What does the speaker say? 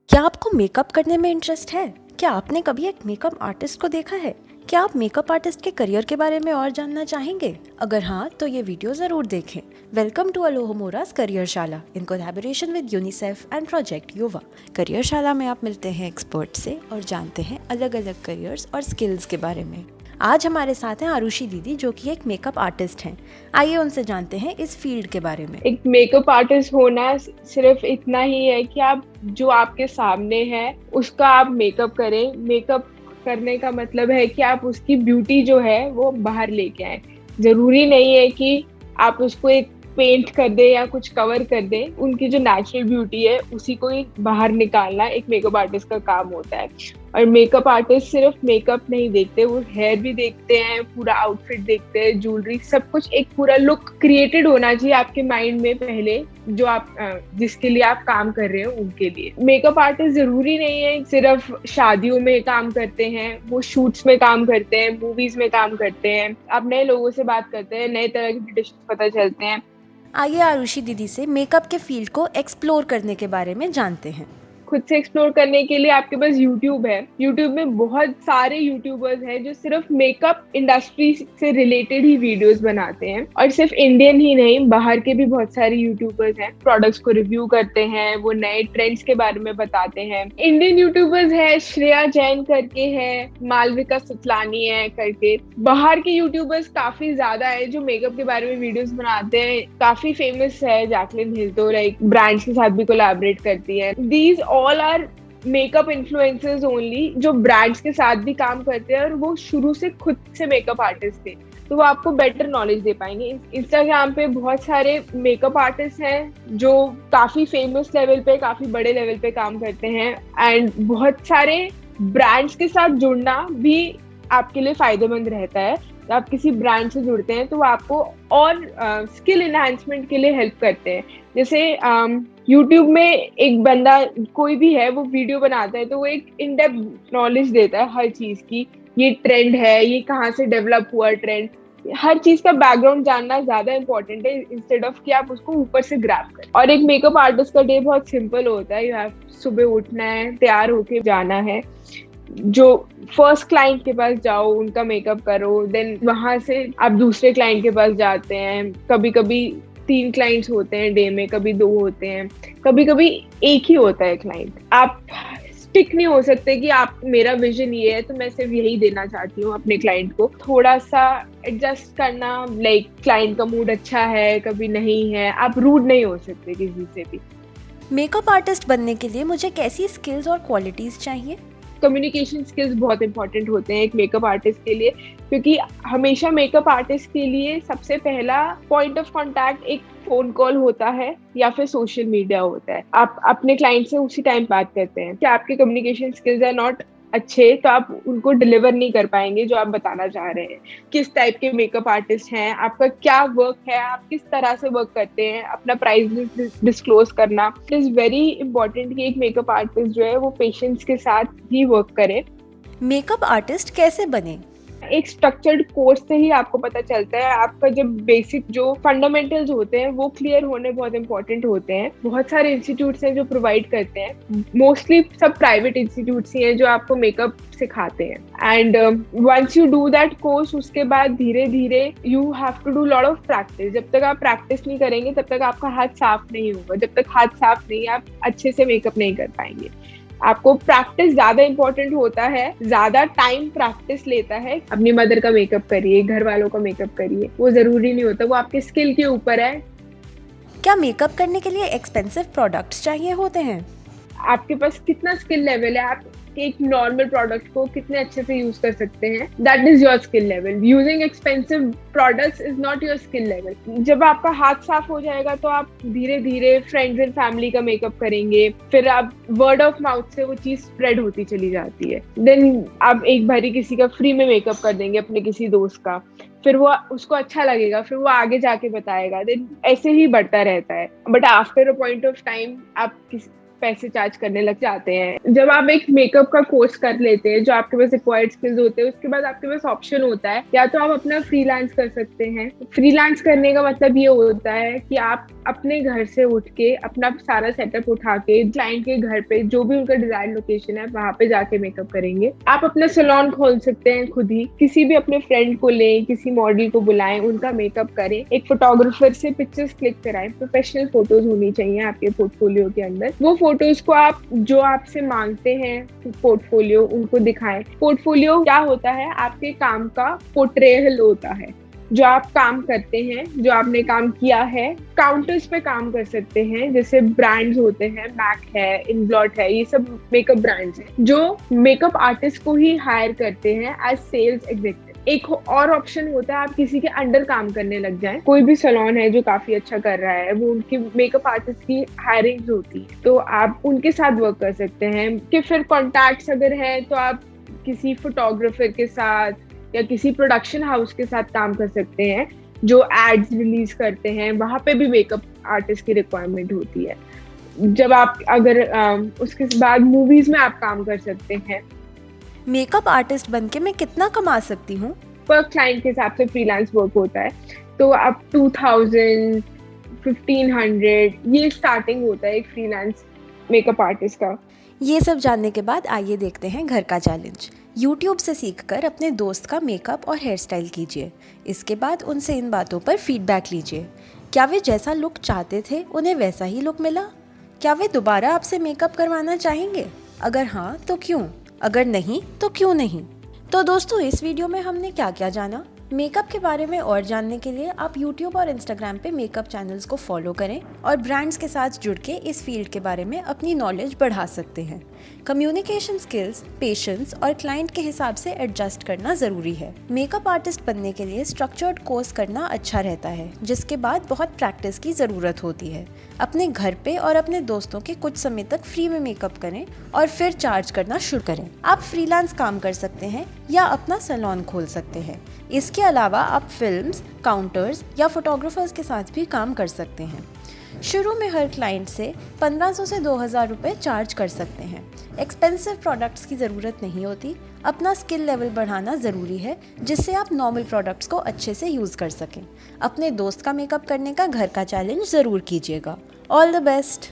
क्या आपको मेकअप करने में इंटरेस्ट है? क्या आपने कभी एक मेकअप आर्टिस्ट को देखा है? क्या आप मेकअप आर्टिस्ट के करियर के बारे में और जानना चाहेंगे? अगर हाँ, तो ये वीडियो ज़रूर देखें। Welcome to Alohomora's Careershala in collaboration with UNICEF and project Yuva. Careershala में आप मिलते हैं एक्सपर्ट से और जानते हैं अलग अलग करियर्स और स्किल्स के बारे में। आज हमारे साथ हैं आरुषि दीदी, जो कि एक मेकअप आर्टिस्ट हैं। आइए उनसे जानते हैं इस फील्ड के बारे में। एक मेकअप आर्टिस्ट होना सिर्फ इतना ही है कि आप जो आपके सामने है उसका आप मेकअप करें। मेकअप करने का मतलब है कि आप उसकी ब्यूटी जो है वो बाहर लेके आए। जरूरी नहीं है कि आप उसको एक पेंट कर दे या कुछ कवर कर दे। उनकी जो नेचुरल ब्यूटी है उसी को ही बाहर निकालना एक मेकअप आर्टिस्ट का काम होता है। और मेकअप आर्टिस्ट सिर्फ मेकअप नहीं देखते, वो हेयर भी देखते हैं, पूरा आउटफिट देखते हैं, ज्वेलरी, सब कुछ एक पूरा लुक क्रिएटेड होना चाहिए आपके माइंड में पहले, जो आप जिसके लिए आप काम कर रहे हो उनके लिए। मेकअप आर्टिस्ट जरूरी नहीं है सिर्फ शादियों में काम करते हैं, वो शूट्स में काम करते हैं, मूवीज में काम करते हैं। आप नए लोगों से बात करते हैं, नए तरह के डिशेस पता चलते हैं। आइए आरुषि दीदी से मेकअप के फील्ड को एक्सप्लोर करने के बारे में जानते हैं। खुद से एक्सप्लोर करने के लिए आपके पास यूट्यूब है। यूट्यूब में बहुत सारे यूट्यूबर्स हैं जो सिर्फ मेकअप इंडस्ट्री से रिलेटेड ही वीडियोस बनाते हैं। और सिर्फ इंडियन ही नहीं, बाहर के भी बहुत सारे यूट्यूबर्स हैं, प्रोडक्ट्स को रिव्यू करते हैं, वो नए ट्रेंड्स के बारे में बताते हैं। इंडियन यूट्यूबर्स है, श्रेया जैन करके है, मालविका सुतलानी है करके। बाहर के यूट्यूबर्स काफी ज्यादा है जो मेकअप के बारे में वीडियोस बनाते हैं। काफी फेमस है जैकलिन हिल, तो लाइक ब्रांड्स के साथ भी कोलैबोरेट करती है। These all are makeup influencers only, जो ब्रांड्स के साथ भी काम करते हैं और वो शुरू से खुद से मेकअप आर्टिस्ट थे, तो वो आपको बेटर नॉलेज दे पाएंगे। इंस्टाग्राम पे बहुत सारे मेकअप आर्टिस्ट हैं जो काफी फेमस लेवल पे, काफी बड़े लेवल पे काम करते हैं। एंड बहुत सारे ब्रांड्स के साथ जुड़ना भी आपके लिए फायदेमंद रहता है। तो आप किसी ब्रांड से जुड़ते हैं तो वो आपको और स्किल एनहांसमेंट के लिए हेल्प करते हैं। जैसे यूट्यूब में एक बंदा कोई भी है, वो वीडियो बनाता है तो वो एक इन डेप्थ नॉलेज देता है हर चीज की। ये ट्रेंड है, ये कहाँ से डेवलप हुआ ट्रेंड, हर चीज का बैकग्राउंड जानना ज्यादा इंपॉर्टेंट है इंस्टेड ऑफ कि आप उसको ऊपर से ग्रैब करें। और एक मेकअप आर्टिस्ट का डे बहुत सिंपल होता है। यू हैव सुबह उठना है, तैयार होके जाना है, जो फर्स्ट क्लाइंट के पास जाओ, उनका मेकअप करो, देन वहां से आप दूसरे क्लाइंट के पास जाते हैं। कभी कभी 3 क्लाइंट्स होते हैं डे में, कभी 2 होते हैं, कभी कभी एक ही होता है क्लाइंट। आप स्टिक नहीं हो सकते कि आप मेरा विजन ये है तो मैं सिर्फ यही देना चाहती हूँ अपने क्लाइंट को। थोड़ा सा एडजस्ट करना, लाइक क्लाइंट का मूड अच्छा है, कभी नहीं है, आप रूड नहीं हो सकते किसी से भी। मेकअप आर्टिस्ट बनने के लिए मुझे कैसी स्किल्स और क्वालिटीज चाहिए? कम्युनिकेशन स्किल्स बहुत इंपॉर्टेंट होते हैं एक मेकअप आर्टिस्ट के लिए, क्योंकि हमेशा मेकअप आर्टिस्ट के लिए सबसे पहला पॉइंट ऑफ कांटेक्ट एक फोन कॉल होता है या फिर सोशल मीडिया होता है। आप अपने क्लाइंट से उसी टाइम बात करते हैं। कि आपके कम्युनिकेशन स्किल्स आर नॉट अच्छे तो आप उनको डिलीवर नहीं कर पाएंगे जो आप बताना चाह रहे हैं। किस टाइप के मेकअप आर्टिस्ट हैं, आपका क्या वर्क है, आप किस तरह से वर्क करते हैं, अपना प्राइस डिस्क्लोज करना। इट इज वेरी इंपॉर्टेंट कि एक मेकअप आर्टिस्ट जो है वो पेशेंस के साथ ही वर्क करे। मेकअप आर्टिस्ट कैसे बने? एक स्ट्रक्चर्ड कोर्स से ही आपको पता चलता है। आपका जब बेसिक जो फंडामेंटल्स होते हैं वो क्लियर होने बहुत इंपॉर्टेंट होते हैं। बहुत सारे इंस्टीट्यूट्स हैं जो प्रोवाइड करते हैं, मोस्टली सब प्राइवेट इंस्टीट्यूट्स ही हैं जो आपको मेकअप सिखाते हैं। And once you do that course, उसके बाद धीरे धीरे you have to do lot of practice. जब तक आप प्रैक्टिस नहीं करेंगे तब तक आपका हाथ साफ नहीं होगा। जब तक हाथ साफ नहीं, आप अच्छे से मेकअप नहीं कर पाएंगे। आपको प्रैक्टिस ज्यादा इंपॉर्टेंट होता है, ज्यादा टाइम प्रैक्टिस लेता है। अपनी मदर का मेकअप करिए, घर वालों का मेकअप करिए, वो जरूरी नहीं होता, वो आपके स्किल के ऊपर है। क्या मेकअप करने के लिए एक्सपेंसिव प्रोडक्ट्स चाहिए होते हैं? आपके पास कितना स्किल लेवल है, आप एक नॉर्मल प्रोडक्ट को कितने अच्छे से यूज कर सकते हैं, that is your skill level. Using expensive products is not your skill level. जब आपका हाथ साफ हो जाएगा तो आप धीरे धीरे फ्रेंड्स एंड फैमिली का मेकअप करेंगे, फिर आप वर्ड ऑफ माउथ से वो चीज स्प्रेड होती चली जाती है। देन आप एक बारी किसी का फ्री में मेकअप कर देंगे, अपने किसी दोस्त का, फिर वो उसको अच्छा लगेगा, फिर वो आगे जाके बताएगा, देन ऐसे ही बढ़ता रहता है। But after a point of time आप पैसे चार्ज करने लग जाते हैं। जब आप एक मेकअप का कोर्स कर लेते हैं, जो आपके पास रिक्वायर्ड स्किल्स होते हैं, उसके बाद आपके पास ऑप्शन होता है या तो आप अपना फ्रीलांस कर सकते हैं। फ्रीलांस करने का मतलब ये होता है कि आप अपने घर से उठ के अपना सारा सेटअप उठा के क्लाइंट के घर पे जो भी उनका डिजायर्ड लोकेशन है वहां पे जाके मेकअप करेंगे। आप अपना सैलून खोल सकते हैं खुद ही, किसी भी अपने फ्रेंड को लें, किसी मॉडल को बुलाएं, उनका मेकअप करें, एक फोटोग्राफर से पिक्चर्स क्लिक कराएं। प्रोफेशनल फोटोज होनी चाहिए आपके पोर्टफोलियो के अंदर। वो फोटोज को आप जो आपसे मांगते हैं पोर्टफोलियो उनको दिखाएं। पोर्टफोलियो क्या होता है? आपके काम का पोर्ट्रेयल होता है, जो आप काम करते हैं, जो आपने काम किया है। काउंटर्स पे काम कर सकते हैं, जैसे ब्रांड्स होते हैं, मैक है, इनब्लॉट है, ये सब मेकअप ब्रांड्स हैं जो मेकअप आर्टिस्ट को ही हायर करते हैं एज सेल्स एग्जीक्यूटिव। एक और ऑप्शन होता है, आप किसी के अंडर काम करने लग जाएं। कोई भी सैलून है जो काफी अच्छा कर रहा है, वो उनकी मेकअप आर्टिस्ट की हायरिंग होती है, तो आप उनके साथ वर्क कर सकते हैं। कि फिर कॉन्टैक्ट्स अगर है तो आप किसी फोटोग्राफर के साथ या किसी प्रोडक्शन हाउस के साथ काम कर सकते हैं जो एड्स रिलीज करते हैं, वहां पे भी मेकअप आर्टिस्ट की रिक्वायरमेंट होती है। जब आप अगर उसके बाद मूवीज में आप काम कर सकते हैं। मेकअप आर्टिस्ट बनके मैं कितना कमा सकती हूँ? पर क्लाइंट के हिसाब से फ्रीलांस वर्क होता है, तो आप 2000, 1500 ये स्टार्टिंग होता है एक फ्रीलांस मेकअप आर्टिस्ट का। ये सब जानने के बाद आइए देखते हैं घर का चैलेंज। YouTube से सीखकर अपने दोस्त का मेकअप और हेयर स्टाइल कीजिए। इसके बाद उनसे इन बातों पर फीडबैक लीजिए। क्या वे जैसा लुक चाहते थे उन्हें वैसा ही लुक मिला? क्या वे दोबारा आपसे मेकअप करवाना चाहेंगे? अगर हाँ तो क्यों? अगर नहीं तो क्यों नहीं? तो दोस्तों, इस वीडियो में हमने क्या क्या जाना। मेकअप के बारे में और जानने के लिए आप YouTube और Instagram पे मेकअप चैनल्स को फॉलो करें और ब्रांड्स के साथ जुड़ के इस फील्ड के बारे में अपनी नॉलेज बढ़ा सकते हैं। कम्युनिकेशन स्किल्स, पेशेंस और क्लाइंट के हिसाब से एडजस्ट करना ज़रूरी है। मेकअप आर्टिस्ट बनने के लिए स्ट्रक्चर्ड कोर्स करना अच्छा रहता है, जिसके बाद बहुत प्रैक्टिस की ज़रूरत होती है। अपने घर पे और अपने दोस्तों के कुछ समय तक फ्री में मेकअप करें और फिर चार्ज करना शुरू करें। आप फ्रीलांस काम कर सकते हैं या अपना सैलून खोल सकते हैं। इसके अलावा आप फिल्म्स, काउंटर्स या फोटोग्राफर्स के साथ भी काम कर सकते हैं। शुरू में हर क्लाइंट से 1500 से 2000 रुपये चार्ज कर सकते हैं। एक्सपेंसिव प्रोडक्ट्स की ज़रूरत नहीं होती। अपना स्किल लेवल बढ़ाना ज़रूरी है, जिससे आप नॉर्मल प्रोडक्ट्स को अच्छे से यूज़ कर सकें। अपने दोस्त का मेकअप करने का घर का चैलेंज ज़रूर कीजिएगा। All the best.